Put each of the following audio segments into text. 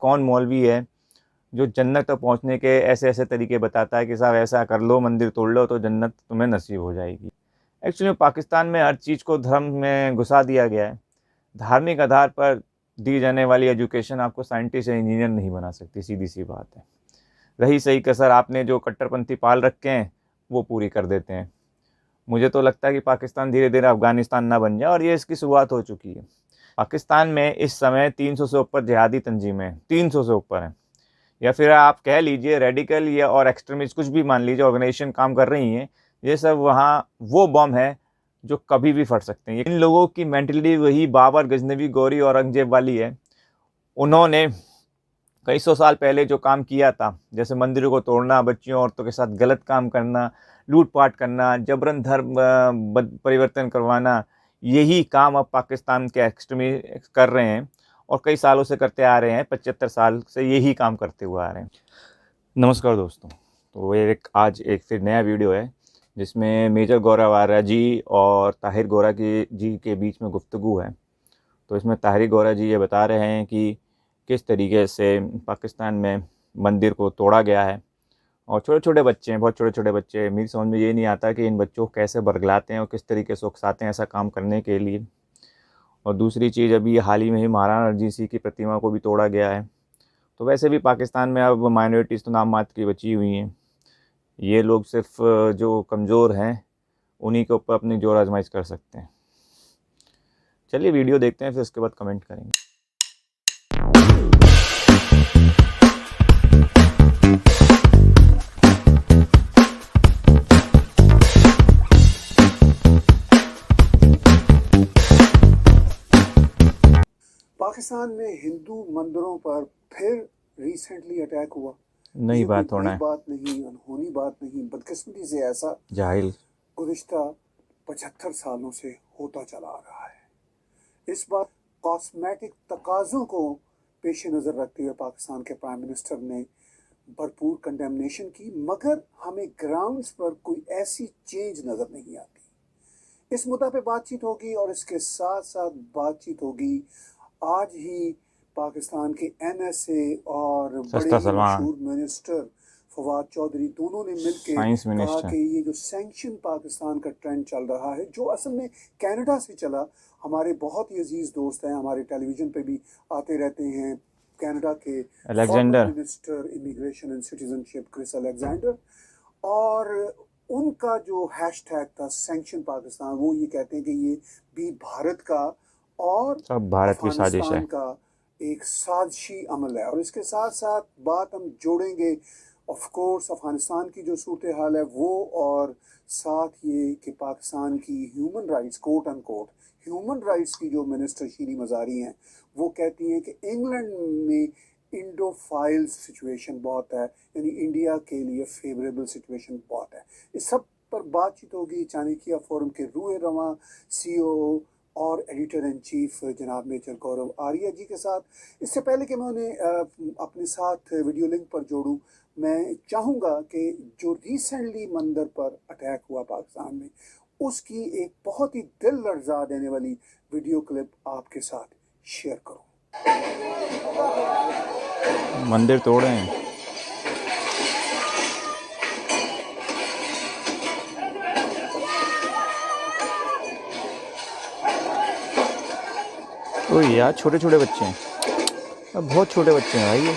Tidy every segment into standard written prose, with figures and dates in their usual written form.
कौन मौलवी है जो जन्नत तक पहुंचने के ऐसे ऐसे तरीके बताता है कि साहब ऐसा कर लो, मंदिर तोड़ लो तो जन्नत तुम्हें नसीब हो जाएगी। एक्चुअली पाकिस्तान में हर चीज़ को धर्म में घुसा दिया गया है। धार्मिक आधार पर दी जाने वाली एजुकेशन आपको साइंटिस्ट या इंजीनियर नहीं बना सकती, सीधी सी बात है। रही सही कसर आपने जो कट्टरपंथी पाल रखे हैं वो पूरी कर देते हैं। मुझे तो लगता है कि पाकिस्तान धीरे धीरे अफगानिस्तान ना बन जाए, और ये इसकी शुरुआत हो चुकी है। पाकिस्तान में इस समय 300 से ऊपर जिहादी तंजीमें, 300 से ऊपर हैं, या फिर आप कह लीजिए रेडिकल या और एक्सट्रीमिस्ट, कुछ भी मान लीजिए, ऑर्गेनाइजेशन काम कर रही हैं। ये सब वहाँ वो बॉम्ब है जो कभी भी फट सकते हैं। इन लोगों की मेंटलिटी वही बाबर, गजनवी, गौरी, औरंगजेब वाली है। उन्होंने कई सौ साल पहले जो काम किया था, जैसे मंदिरों को तोड़ना, बच्चियों औरतों के साथ गलत काम करना, लूटपाट करना, जबरन धर्म परिवर्तन करवाना, यही काम अब पाकिस्तान के एक्सट्रीमिस्ट कर रहे हैं और कई सालों से करते आ रहे हैं। 75 साल से यही काम करते हुए आ रहे हैं। नमस्कार दोस्तों, तो आज एक फिर नया वीडियो है जिसमें मेजर गौरव आर्या जी और ताहिर गोरा जी के बीच में गुफ्तगू है। तो इसमें ताहिर गोरा जी ये बता रहे हैं कि किस तरीके से पाकिस्तान में मंदिर को तोड़ा गया है, और छोटे छोटे बच्चे हैं, बहुत छोटे छोटे बच्चे। मेरी समझ में ये नहीं आता कि इन बच्चों को कैसे बरगलाते हैं और किस तरीके से उकसाते हैं ऐसा काम करने के लिए। और दूसरी चीज़, अभी हाल ही में ही महाराणा रणजीत सिंह की प्रतिमा को भी तोड़ा गया है। तो वैसे भी पाकिस्तान में अब माइनॉरिटीज़ तो नाम मात्र की बची हुई हैं। ये लोग सिर्फ जो कमज़ोर हैं उन्हीं के ऊपर अपनी जोर आजमाइश कर सकते हैं। चलिए वीडियो देखते हैं, फिर उसके बाद कमेंट करेंगे। पाकिस्तान में हिंदू मंदिरों पर फिर रिसेंटली अटैक हुआ। नई बात होना है, बात नहीं, अनहोनी बात नहीं, बदकिस्मती से ऐसा जाहिल गुज़िश्ता 75 सालों से होता चला आ रहा है। इस बार कॉस्मेटिक तकाज़ों को पेश नज़र रखते हुए पाकिस्तान के प्राइम मिनिस्टर ने भरपूर कंडेमनेशन की, मगर हमें ग्राउंड्स पर कोई ऐसी चेंज नज़र नहीं आती। इस मुद्दे पे बातचीत होगी और इसके साथ साथ बातचीत होगी आज ही पाकिस्तान के NSA और बड़े मशहूर मिनिस्टर फवाद चौधरी दोनों ने मिलकर कहा कि ये जो सैंक्शन पाकिस्तान का ट्रेंड चल रहा है, जो असल में कनाडा से चला। हमारे बहुत ही अजीज दोस्त हैं, हमारे टेलीविजन पे भी आते रहते हैं, कनाडा के minister immigration and citizenship Chris Alexander, और उनका जो हैशटैग था सैंक्शन पाकिस्तान, वो ये कहते हैं कि ये भी भारत का और सब भारत की साजिश है, का एक साजिशी अमल है। और इसके साथ साथ बात हम जोड़ेंगे ऑफ कोर्स अफगानिस्तान की जो सूरत हाल है वो, और साथ ये कि पाकिस्तान की human rights, quote and quote human rights की जो मिनिस्टर शीरी मज़ारी हैं, वो कहती हैं कि इंग्लैंड में इंडोफाइल सिचुएशन बहुत है, यानी इंडिया के लिए फेवरेबल सिचुएशन बहुत है। इस सब पर बातचीत होगी चाणक्य फोरम के रूए रवां CEO और एडिटर इन चीफ जनाब मेजर गौरव आर्या जी के साथ। इससे पहले कि मैं उन्हें अपने साथ वीडियो लिंक पर जोड़ूं, मैं चाहूँगा कि जो रिसेंटली मंदिर पर अटैक हुआ पाकिस्तान में, उसकी एक बहुत ही दिल लर्जा देने वाली वीडियो क्लिप आपके साथ शेयर करूँ। मंदिर तोड़े हैं, ओ यार छोटे छोटे बच्चे हैं, अब बहुत छोटे बच्चे हैं भाई, ये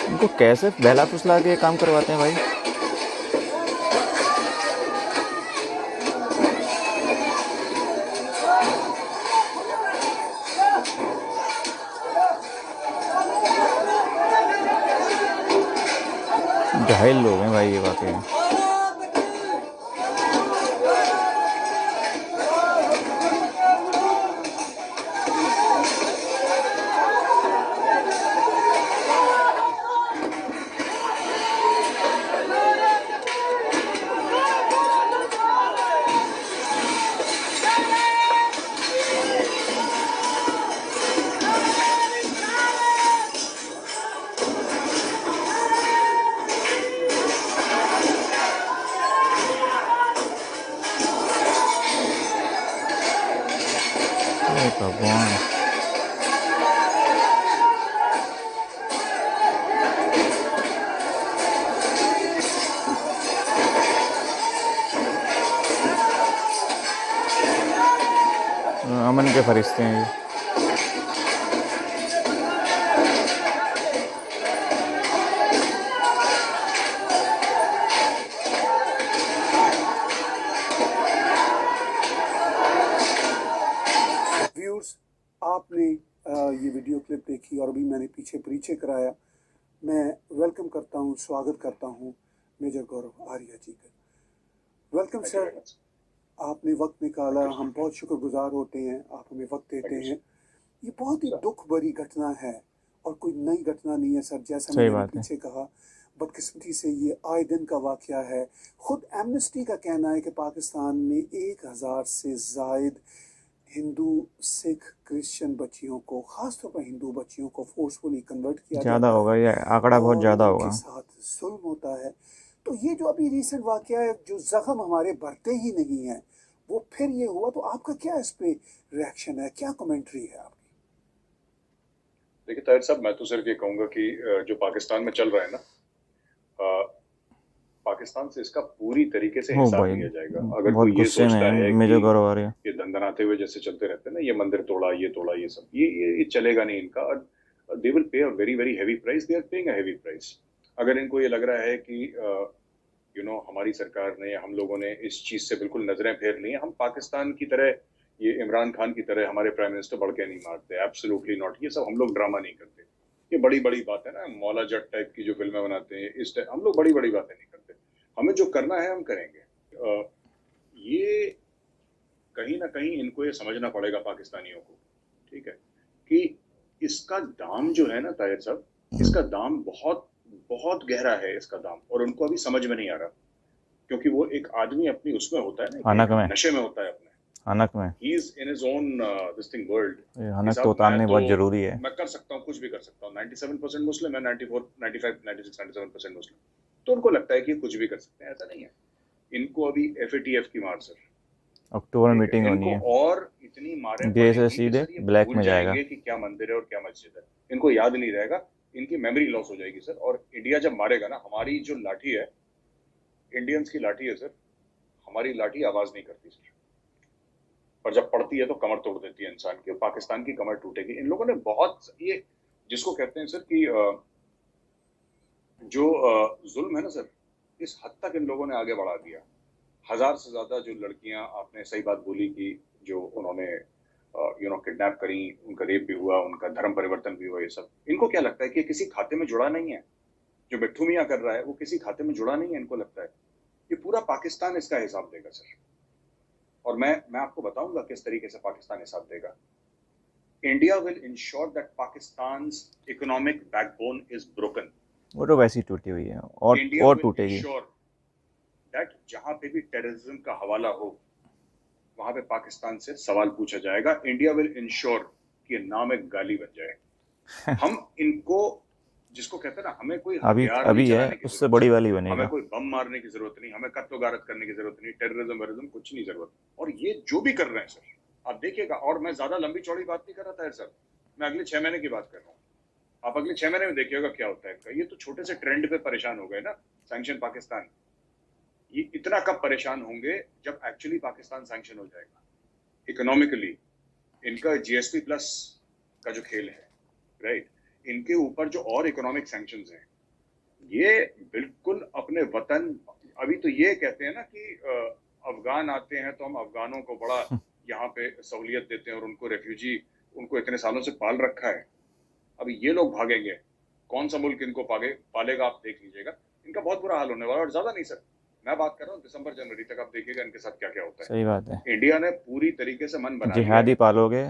इनको कैसे बहला फुसला के काम करवाते हैं भाई। जाहिल लोग हैं भाई ये वाकई। भगवान, अमन के फरिश्ते हैं ये। व्यूअर्स, आपने ये वीडियो क्लिप देखी और अभी मैंने पीछे परिचय कराया। मैं वेलकम करता हूँ, स्वागत करता हूँ मेजर गौरव आर्या जी का। वेलकम सर, आपने वक्त निकाला, हम बहुत शुक्रगुजार होते हैं, आप हमें वक्त देते हैं। ये बहुत ही दुख भरी घटना है और कोई नई घटना नहीं है सर, जैसा सही मैंने बात है। पीछे कहा। बदकिस्मती से ये आए दिन का वाकया है। खुद एमनेस्टी का कहना है कि पाकिस्तान में 1000 से जायद हिंदू, सिख, क्रिश्चियन बच्चियों को, खासतौर पर हिंदू बच्चियों को फोर्सफुली कन्वर्ट किया ज़्यादा जाता होगा, है ये आंकड़ा बहुत और ज़्यादा उनके होगा। साथ जुल्म होता है। तो ये जो अभी रिसेंट वाकया है, जो जख्म हमारे भरते ही नहीं है, वो फिर ये हुआ, तो आपका क्या इस पे रिएक्शन है, क्या कमेंट्री है आपकी? देखिए ताहिर साहब, मैं तो सिर्फ ये कहूंगा कि जो पाकिस्तान में चल रहा है ना, पाकिस्तान से इसका पूरी तरीके से हो हिसाब भाई, लिया जाएगा। अगर बहुत कोई ये गुस्से में सोचता है है मेजर कि गौरव आर्या। ये धंधनाते हुए जैसे चलते रहते हैं ना, ये मंदिर तोड़ा, ये तोड़ा, ये सब, ये चलेगा नहीं इनका। They will pay a very very heavy price. They are paying a heavy price. अगर इनको ये लग रहा है कि हमारी सरकार ने, हम लोगों ने इस चीज से बिल्कुल नजरें फेर ली हैं, हम पाकिस्तान की तरह, ये इमरान खान की तरह हमारे प्राइम मिनिस्टर बढ़ के नहीं मारते, एब्सोल्युटली नॉट। ये सब हम लोग ड्रामा नहीं करते। ये बड़ी बड़ी बात है ना, मौला जट टाइप की जो फिल्में बनाते हैं, इस टाइप हम लोग बड़ी बड़ी बातें नहीं करते। हमें जो करना है हम करेंगे। ये कहीं ना कहीं इनको ये समझना पड़ेगा पाकिस्तानियों को, ठीक है, कि इसका दाम जो है ना ताहिर साहब, इसका दाम बहुत बहुत गहरा है इसका दाम, और उनको अभी समझ में नहीं आ रहा। क्योंकि वो एक आदमी अपनी उसमें होता है ना, हनक कि में, नशे में होता है अपने, हनक में। He is in his own this thing world. ये हनक तो उतारने बहुत जरूरी है। मैं कर सकता हूँ, कुछ भी कर सकता हूँ। 97% मुस्लिम है, 94, 95, 96, 97% मुस्लिम। तो उनको लगता है कि ये कुछ भी कर सकते हैं। ऐसा नहीं है। इनको अभी FATF की मार सर, अक्टूबर में ठीक मीटिंग है, होनी इनको है, और इतनी मारें डे से पड़ेंगी कि सीधे सर ये ब्लैक भूल में जाएगा। जाएंगे कि क्या मंदिर है और क्या मस्जिद है। इनको याद नहीं रहेगा, इनकी मेमोरी लॉस हो जाएगी सर। और इंडिया जब मारेगा ना, हमारी जो लाठी है, इंडियंस की लाठी है सर, हमारी लाठी आवाज नहीं करती सर, पर जब पड़ती है तो कमर तोड़ देती है इंसान की। पाकिस्तान की कमर टूटेगी। इन लोगों ने बहुत, ये जिसको कहते हैं सर कि जो जुल्म है ना सर, इस हद तक इन लोगों ने आगे बढ़ा दिया। 1000 से ज्यादा जो लड़कियां, आपने सही बात बोली कि जो उन्होंने किडनैप करी, उनका रेप भी हुआ, उनका धर्म परिवर्तन भी हुआ, ये सब इनको क्या लगता है कि किसी खाते में जुड़ा नहीं है। जो मिट्ठू मियां कर रहा है वो किसी खाते में जुड़ा नहीं है, इनको लगता है। ये पूरा पाकिस्तान इसका हिसाब देगा सर। और मैं आपको बताऊंगा किस तरीके से पाकिस्तान हिसाब देगा। India will ensure that Pakistan's economic backbone is broken. वो तो वैसी टूटी हुई है इंडिया और विल टूटेगी। इंश्योर दैट जहां पे भी टेररिज्म का हवाला हो, वहां पे पाकिस्तान से सवाल पूछा जाएगा। इंडिया विल इंश्योर कि नाम एक गाली बन जाए। हम इनको, जिसको कहते हैं ना, हमें कोई अभी हथियार नहीं अभी है, चलाने की उससे जरूरत बड़ी है, वाली हमें बनेगा। कोई बम मारने की जरूरत नहीं, हमें कत्ल गारत करने की जरूरत नहीं, टेररिज्म वेरिज्म कुछ नहीं जरूरत। और ये जो भी कर रहे हैं सर, आप देखिएगा। और मैं ज्यादा लंबी चौड़ी बात नहीं कर रहा था सर, मैं अगले 6 महीने की बात कर रहा हूँ। आप अगले 6 महीने में देखिएगा क्या होता है इनका। ये तो छोटे से ट्रेंड पे परेशान हो गए ना, सैंक्शन पाकिस्तान। ये इतना कब परेशान होंगे जब एक्चुअली पाकिस्तान सैंक्शन हो जाएगा इकोनॉमिकली। इनका GSP प्लस का जो खेल है, राइट, इनके ऊपर जो और इकोनॉमिक सैंक्शंस हैं, ये बिल्कुल अपने वतन। अभी तो ये कहते हैं ना कि अफगान आते हैं तो हम अफगानों को बड़ा यहाँ पे सहूलियत देते हैं और उनको रेफ्यूजी, उनको इतने सालों से पाल रखा है। अभी ये लोग भागेंगे, कौन सा मुल्क इनको पालेगा आप देख लीजिएगा। इनका बहुत बुरा हाल होने वाला। और ज्यादा नहीं सर, मैं बात कर रहा हूँ दिसंबर जनवरी तक, आप देखिएगा इनके साथ क्या क्या होता है। सही बात है। इंडिया ने पूरी तरीके से मन बना लिया जिहादी है। पालोगे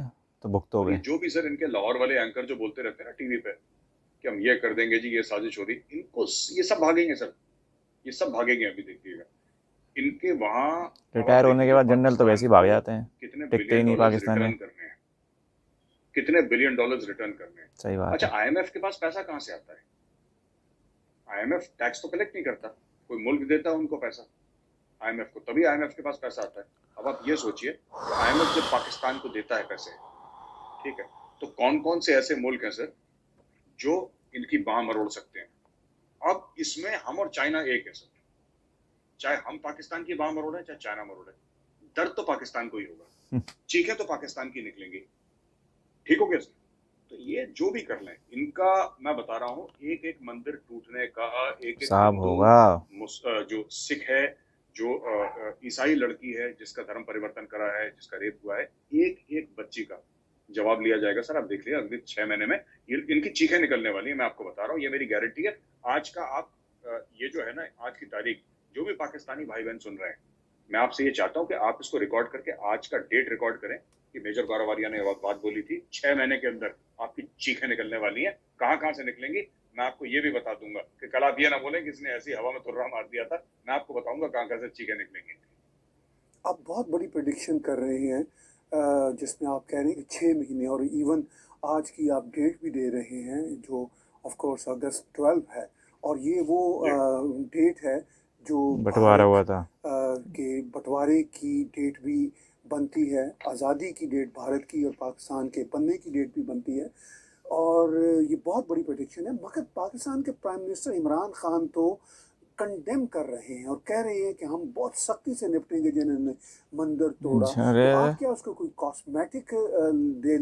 तो और भुगतोगे। ये जो भी सर इनके लाहौर वाले एंकर जो बोलते रहते हैं ना टीवी पे कि हम ये कर देंगे जी, ये साजिश हो रही, इनको ये सब भागेंगे सर, ये सब भागेंगे। अभी देखिएगा इनके वहां, रिटायर होने के बाद जनरल तो वैसे ही भाग जाते हैं, कितने टिकते ही बिलियन नहीं डॉलर्स पाकिस्तान रिटर्न में। करने हैं, कितने बिलियन डॉलर्स रिटर्न करने हैं। सही बात अच्छा, है। IMF के पास पैसा कहाँ से आता है? IMF टैक्स तो कलेक्ट नहीं करता, कोई मुल्क देता है उनको पैसा IMF को, तभी IMF के पास पैसा आता है। अब आप ये सोचिए, IMF जब पाकिस्तान को देता है पैसे, ठीक है, तो कौन कौन से ऐसे मुल्क हैं सर जो इनकी बाह मरोड़ सकते हैं? अब इसमें हम और चाइना एक है सर। चाहे हम पाकिस्तान की बाह मरोड़े, चाहे चाइना मरोड़े, दर्द तो पाकिस्तान को ही होगा, चीखें तो पाकिस्तान की निकलेंगी। ठीक हो गया सर? तो ये जो भी कर लें, इनका मैं बता रहा हूँ, एक एक मंदिर टूटने का, एक एक साहब हिंदू होगा। जो सिख है, जो ईसाई लड़की है जिसका धर्म परिवर्तन करा है, जिसका रेप हुआ है, एक एक बच्ची का जवाब लिया जाएगा सर। आप देख लिया अगले 6 महीने में इनकी चीखें निकलने वाली है, मैं आपको बता रहा हूँ, ये मेरी गारंटी है। आज का आप ये जो है ना, आज की तारीख, जो भी पाकिस्तानी भाई बहन सुन रहे हैं, मैं आपसे ये चाहता हूँ कि आप इसको रिकॉर्ड करके आज का डेट रिकॉर्ड करें कि मेजर गौरव आर्या ने बात बोली थी, 6 महीने के अंदर आपकी चीखें निकलने वाली हैं। कहाँ कहाँ से निकलेंगी मैं आपको ये भी बता दूंगा कि कल आप ये ना बोलें किसने ऐसी हवा में तुर्रा मार दिया था। मैं आपको बताऊंगा कहाँ कहाँ से चीखें निकलेंगी। आप बहुत बड़ी प्रेडिक्शन कर रहे हैं, जिसमें आप कह रहे हैं कि 6 महीने, और इवन आज की आप डेट भी दे रहे हैं जो ऑफ कोर्स अगस्त 12 है, और ये वो डेट है जो बंटवारा भारत हुआ था। के बंटवारे की डेट भी बनती है, आज़ादी की डेट भारत की और पाकिस्तान के बनने की डेट भी बनती है, और ये बहुत बड़ी प्रेडिक्शन है। मगर पाकिस्तान के प्राइम मिनिस्टर इमरान खान तो कंडेम कर रहे हैं और कह रहे हैं कि हम बहुत सख्ती से निपटेंगे जिन्होंने मंदिर तोड़ा। अरे तो आप क्या उसको कोई कॉस्मेटिक दे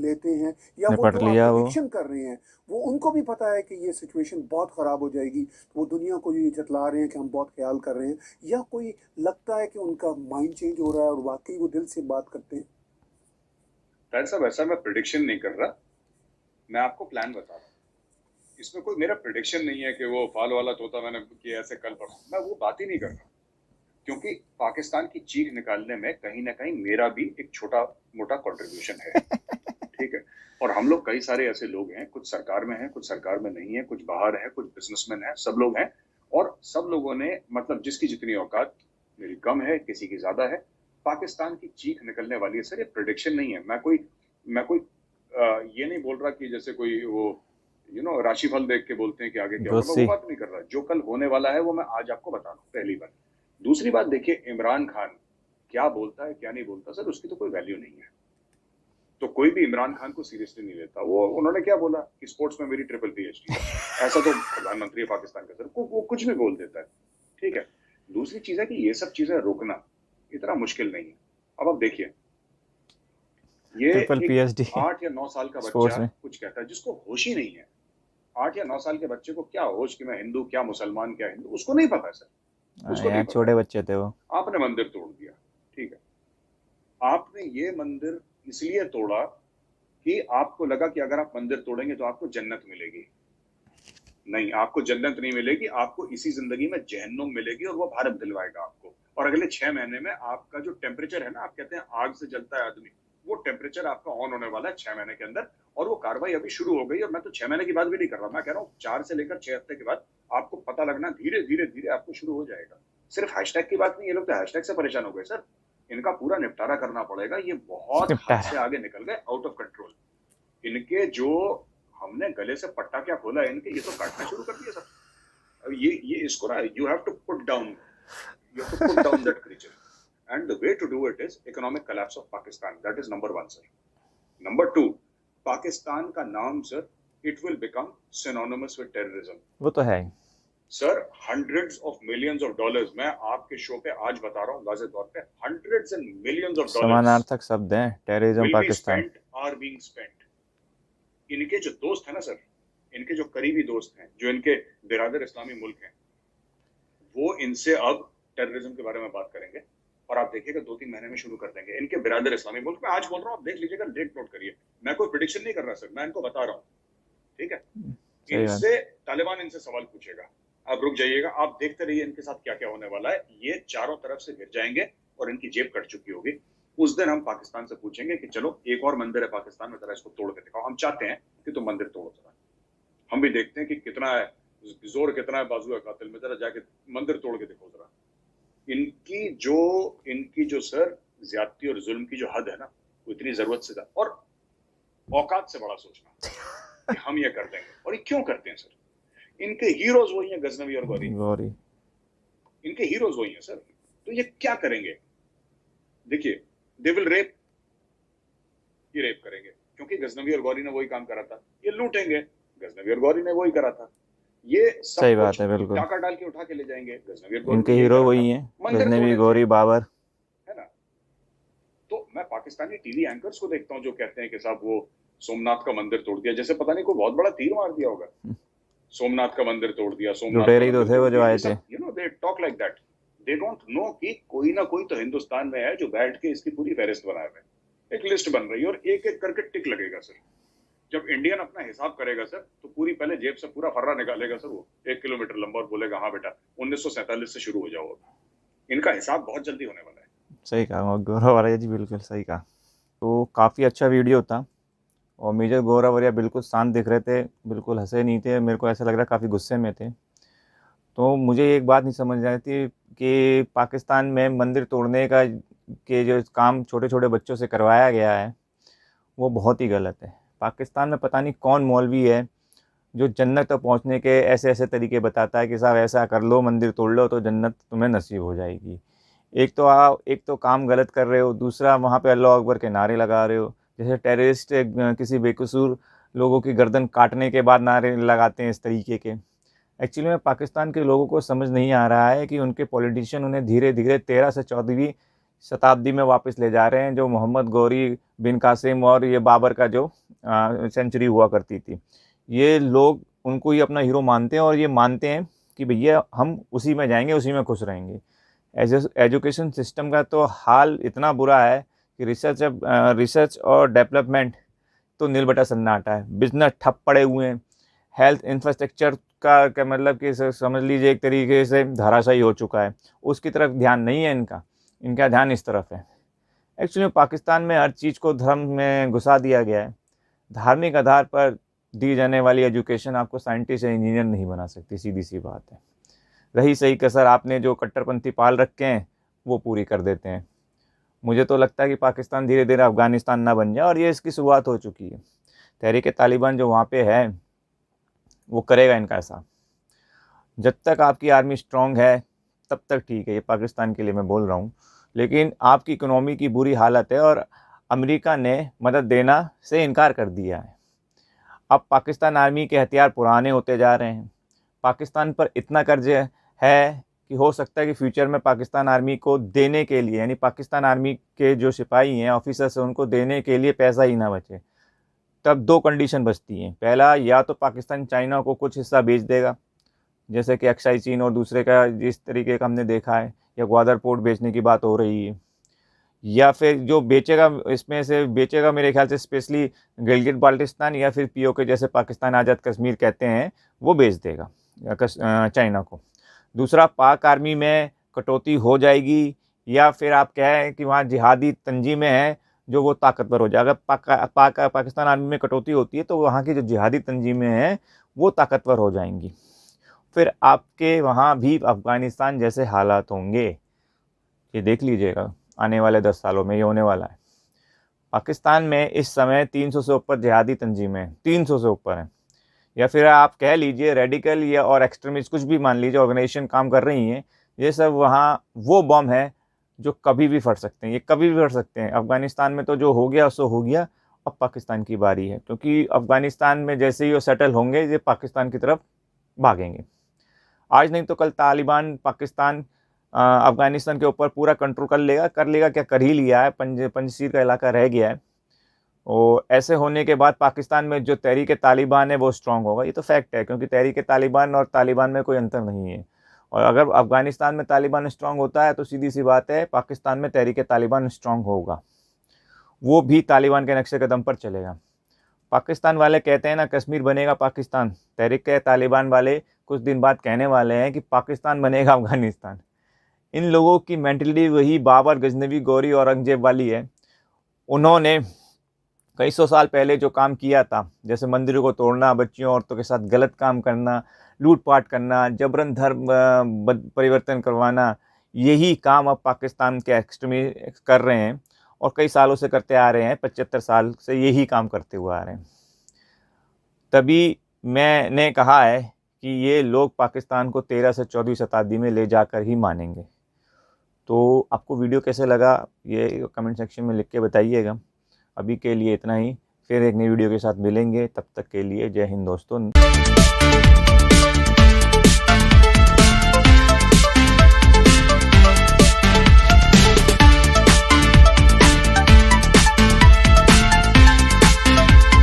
लेते हैं, या वो निपट जो आप लिया वो। प्रेडिक्शन कर रहे हैं वो उनको भी पता है कि ये सिचुएशन बहुत ख़राब हो जाएगी, तो वो दुनिया को ये जतला रहे हैं कि हम बहुत ख्याल कर रहे हैं, या कोई लगता है कि उनका माइंड चेंज हो रहा है और वाकई वो दिल से बात करते हैं? ताहिर साहब, ऐसा मैं प्रेडिक्शन नहीं कर रहा, मैं आपको प्लान बता रहा हूँ। इसमें कोई मेरा प्रेडिक्शन नहीं है कि वो फाल वाला तोता मैंने किया ऐसे कल परसों, मैं वो बात ही नहीं कर रहा, क्योंकि पाकिस्तान की चीख निकालने में कहीं ना कहीं मेरा भी एक छोटा मोटा कंट्रीब्यूशन है। ठीक है, और हम लोग कई सारे ऐसे लोग हैं, कुछ सरकार में हैं, कुछ सरकार में नहीं है, कुछ बाहर है, कुछ बिजनेसमैन है, सब लोग हैं, और सब लोगों ने मतलब जिसकी जितनी औकात, मेरी कम है, किसी की ज्यादा है, पाकिस्तान की चीख निकलने वाली है सर। ये प्रेडिक्शन नहीं है, मैं कोई ये नहीं बोल रहा कि जैसे कोई वो राशिफल देख के बोलते हैं कि आगे क्या होगा, मैं वो बात नहीं कर रहा। जो कल होने वाला है वो मैं आज आपको बता रहा हूँ, पहली बात। दूसरी बात, देखिए इमरान खान क्या बोलता है क्या नहीं बोलता सर, उसकी तो कोई वैल्यू नहीं है, तो कोई भी इमरान खान को सीरियसली नहीं लेता। वो उन्होंने क्या बोला कि स्पोर्ट्स में मेरी ट्रिपल PhD है, ऐसा तो प्रधानमंत्री है पाकिस्तान का सर, वो कुछ भी बोल देता है। ठीक है, दूसरी चीज है कि ये सब चीजें रोकना इतना मुश्किल नहीं है। अब आप देखिए, ये ट्रिपल PhD 8 या 9 साल का बच्चा कुछ कहता है जिसको होश ही नहीं है। 8 या 9 साल के बच्चे को क्या होश कि मैं हिंदू क्या मुसलमान क्या हिंदू, उसको नहीं पता सर, उसको नहीं पता। छोटे बच्चे थे वो। आपने मंदिर तोड़ दिया, ठीक है, आपने ये मंदिर इसलिए तोड़ा कि आपको लगा कि अगर आप मंदिर तोड़ेंगे तो आपको जन्नत मिलेगी। नहीं, आपको जन्नत नहीं मिलेगी, आपको इसी जिंदगी में जहन्नुम मिलेगी, और वो भारत दिलवाएगा आपको। और अगले 6 महीने में आपका जो टेम्परेचर है ना, आप कहते हैं आग से जलता है आदमी, वो टेम्परेचर आपका ऑन होने वाला है 6 महीने के अंदर, और वो कार्रवाई अभी शुरू हो गई। और मैं तो 6 महीने की बात भी नहीं कर रहा, मैं कह रहा हूँ 4 से लेकर 6 हफ्ते के बाद आपको पता लगना धीरे धीरे धीरे आपको शुरू हो जाएगा। सिर्फ हैशटैग की बात नहीं, ये लोग तो हैशटैग से परेशान हो गए सर, इनका पूरा निपटारा करना पड़ेगा। ये बहुत हद से आगे निकल गए, आउट ऑफ कंट्रोल। इनके जो हमने गले से पट्टा क्या खोला है इनके, ये तो काटना शुरू कर दिया सब। अब ये इसको ना, you have to put down that creature, and the way to do it is economic collapse of Pakistan. That is number 1 sir. Number 2, Pakistan का नाम sir, it will become synonymous with terrorism. वो तो है sir, hundreds of millions of dollars, मैं आपके show पे आज बता रहा हूँ वाज़ेह तौर पे, hundreds and millions of dollars समानार्थक शब्द हैं, terrorism Pakistan are being spent. इनके जो दोस्त हैं ना सर, इनके जो करीबी दोस्त हैं, जो इनके बिरादर इस्लामी मुल्क हैं, वो इनसे अब टेररिज्म के बारे में बात करेंगे, और आप देखिएगा 2-3 महीने में शुरू कर देंगे। इनके बिरादर इस्लामी मुल्क, मैं आज बोल रहा हूँ, आप देख लीजिएगा, डेट नोट करिए, मैं कोई प्रेडिक्शन नहीं कर रहा सर, मैं इनको बता रहा हूँ, ठीक है। इनसे तालिबान इनसे सवाल पूछेगा, आप रुक जाइएगा, आप देखते रहिए इनके साथ क्या क्या होने वाला है। ये चारों तरफ से गिर जाएंगे और इनकी जेब कट चुकी होगी। उस दिन हम पाकिस्तान से पूछेंगे कि चलो एक और मंदिर है पाकिस्तान में, जरा इसको तोड़ के दिखाओ। हम चाहते हैं कि तुम मंदिर तोड़ो, जरा हम भी देखते हैं कि कितना है जोर, कितना है बाजू है कातिल में, जरा जाके मंदिर तोड़ के दिखाओ जरा। इनकी जो सर ज्यादती और जुल्म की जो हद है ना, वो इतनी जरूरत से ज्यादा, और औकात से बड़ा सोचना कि हम ये कर देंगे। और ये क्यों करते हैं सर? इनके हीरोज वही हैं, गजनवी और गौरी, इनके हीरोज वही हैं सर। तो ये क्या करेंगे? देखिए, दे विल रेप, ये रेप करेंगे, क्योंकि गजनवी और गौरी ने वही काम करा था। ये लूटेंगे, गजनवी और गौरी ने वही करा था। ये सही बात है, बिल्कुल टाका डाल के उठा के ले जाएंगे, गजनवी और गौरी, इनके हीरो वही हैं, गजनवी, गौरी, बाबर, है ना। मैं पाकिस्तानी टीवी एंकर्स को देखता हूँ जो कहते हैं कि साहब वो सोमनाथ का मंदिर तोड़ दिया, जैसे पता नहीं कोई बहुत बड़ा तीर मार दिया होगा। सोमनाथ का मंदिर तोड़ दिया, सोमनाथ का लुटेरे ही तो मंदिर थे वो तोड़ जो दिया, आए ये थे। सब they talk like that. They don't know कि कोई ना कोई तो हिंदुस्तान में है जो बैठ के इसकी पूरी फहरिस्त बनाए हुए है। एक लिस्ट बन रही है और एक एक करके टिक लगेगा सर। जब इंडियन अपना हिसाब करेगा सर तो पूरी पहले जेब से पूरा फर्रा निकालेगा सर, वो 1 किलोमीटर लंबा, और बोलेगा हाँ बेटा 1947 से शुरू हो जाओ। इनका हिसाब बहुत जल्दी होने वाला है। सही कहा गौरव आर्या जी, बिल्कुल सही कहा। तो काफ़ी अच्छा वीडियो था और मेजर गौरव आर्या बिल्कुल शांत दिख रहे थे, बिल्कुल हंसे नहीं थे, मेरे को ऐसा लग रहा काफ़ी गुस्से में थे। तो मुझे एक बात नहीं समझ आई थी कि पाकिस्तान में मंदिर तोड़ने का के जो काम छोटे छोटे बच्चों से करवाया गया है वो बहुत ही गलत है। पाकिस्तान में पता नहीं कौन मौलवी है जो जन्नत तक पहुंचने के ऐसे ऐसे तरीके बताता है कि साहब ऐसा कर लो, मंदिर तोड़ लो तो जन्नत तुम्हें नसीब हो जाएगी। एक तो काम गलत कर रहे हो, दूसरा वहाँ पे अल्लाह अकबर के नारे लगा रहे हो, जैसे टेररिस्ट किसी बेकसूर लोगों की गर्दन काटने के बाद नारे लगाते हैं इस तरीके के। एक्चुअली में पाकिस्तान के लोगों को समझ नहीं आ रहा है कि उनके पॉलिटिशियन उन्हें धीरे धीरे 13 से 14वीं शताब्दी में वापस ले जा रहे हैं, जो मोहम्मद गौरी बिन कासिम और ये बाबर का जो सेंचुरी हुआ करती थी। ये लोग उनको ही अपना हीरो मानते हैं और ये मानते हैं कि भैया हम उसी में जाएंगे, उसी में खुश रहेंगे। एजुकेशन सिस्टम का तो हाल इतना बुरा है कि रिसर्च और डेवलपमेंट तो नील बटा सन्नाटा है, बिजनेस ठप पड़े हुए हैं, हेल्थ इंफ्रास्ट्रक्चर का क्या मतलब कि समझ लीजिए एक तरीके से धराशायी हो चुका है, उसकी तरफ ध्यान नहीं है इनका ध्यान इस तरफ है। एक्चुअली पाकिस्तान में हर चीज़ को धर्म में घुसा दिया गया है। धार्मिक आधार पर दी जाने वाली एजुकेशन आपको साइंटिस्ट या इंजीनियर नहीं बना सकती, सीधी सी बात है। रही सही कसर आपने जो कट्टरपंथी पाल रखे हैं वो पूरी कर देते हैं। मुझे तो लगता है कि पाकिस्तान धीरे धीरे अफ़गानिस्तान ना बन जाए, और ये इसकी शुरुआत हो चुकी है। तहरीक तालिबान जो वहाँ पे है वो करेगा इनका ऐसा। जब तक आपकी आर्मी स्ट्रांग है तब तक ठीक है, ये पाकिस्तान के लिए मैं बोल रहा हूँ। लेकिन आपकी इकोनॉमी की बुरी हालत है और अमेरिका ने मदद देना से इनकार कर दिया है। अब पाकिस्तान आर्मी के हथियार पुराने होते जा रहे हैं। पाकिस्तान पर इतना कर्ज है कि हो सकता है कि फ्यूचर में पाकिस्तान आर्मी को देने के लिए, यानी पाकिस्तान आर्मी के जो सिपाही हैं, ऑफिसर्स हैं, उनको देने के लिए पैसा ही ना बचे। तब 2 कंडीशन बचती हैं। पहला, या तो पाकिस्तान चाइना को कुछ हिस्सा बेच देगा, जैसे कि अक्साई चीन और दूसरे का जिस तरीके का हमने देखा है, या ग्वादर पोर्ट बेचने की बात हो रही है, या फिर जो बेचेगा इसमें से बेचेगा मेरे ख्याल से स्पेशली गिलगित बाल्टिस्तान या फिर पीओके जैसे पाकिस्तान आज़ाद कश्मीर कहते हैं, वो बेच देगा चाइना को। दूसरा, पाक आर्मी में कटौती हो जाएगी, या फिर आप कहें कि वहाँ जिहादी तंजीमें हैं जो वो ताकतवर हो जाएगा। पाकिस्तान आर्मी में कटौती होती है तो वहाँ की जो जिहादी तंजीमें हैं वो ताकतवर हो जाएंगी। फिर आपके वहाँ भी अफ़गानिस्तान जैसे हालात होंगे, ये देख लीजिएगा, आने वाले 10 सालों में ये होने वाला है। पाकिस्तान में इस समय 300 से ऊपर जिहादी तंजीमें, 300 से ऊपर हैं, या फिर आप कह लीजिए रेडिकल या और एक्सट्रीमिस्ट, कुछ भी मान लीजिए, ऑर्गेनाइजेशन काम कर रही हैं। ये सब वहाँ वो बम है जो कभी भी फट सकते हैं, ये कभी भी फट सकते हैं। अफ़गानिस्तान में तो जो हो गया सो हो गया, अब पाकिस्तान की बारी है, क्योंकि अफ़गानिस्तान में जैसे ही वो सेटल होंगे ये पाकिस्तान की तरफ भागेंगे। आज नहीं तो कल तालिबान पाकिस्तान अफ़गानिस्तान के ऊपर पूरा कंट्रोल कर लेगा क्या, कर ही लिया है। पंजशीर का इलाका रह गया है। और ऐसे होने के बाद पाकिस्तान में जो तहरीक तालिबान है वो स्ट्रांग होगा, ये तो फैक्ट है, क्योंकि तहरीक तालिबान और तालिबान में कोई अंतर नहीं है। और अगर अफ़गानिस्तान में तालिबान स्ट्रांग होता है तो सीधी सी बात है पाकिस्तान में तहरीक तालिबान स्ट्रांग होगा, वो भी तालिबान के नक्शे कदम पर चलेगा। पाकिस्तान वाले कहते हैं ना कश्मीर बनेगा पाकिस्तान, तहरीक तालिबान वाले कुछ दिन बाद कहने वाले हैं कि पाकिस्तान बनेगा अफ़गानिस्तान। इन लोगों की मेंटलिटी वही बाबर, गजनवी, गौरी, औरंगजेब वाली है। उन्होंने कई सौ साल पहले जो काम किया था, जैसे मंदिरों को तोड़ना, बच्चियों औरतों के साथ गलत काम करना, लूटपाट करना, जबरन धर्म परिवर्तन करवाना, यही काम अब पाकिस्तान के एक्सट्रीमिस्ट कर रहे हैं और कई सालों से करते आ रहे हैं। 75 साल से यही काम करते हुए आ रहे हैं। तभी मैंने कहा है कि ये लोग पाकिस्तान को 13 से 14वीं शताब्दी में ले जाकर ही मानेंगे। तो आपको वीडियो कैसे लगा ये कमेंट सेक्शन में लिख के बताइएगा। अभी के लिए इतना ही, फिर एक नई वीडियो के साथ मिलेंगे, तब तक के लिए जय हिंद दोस्तों।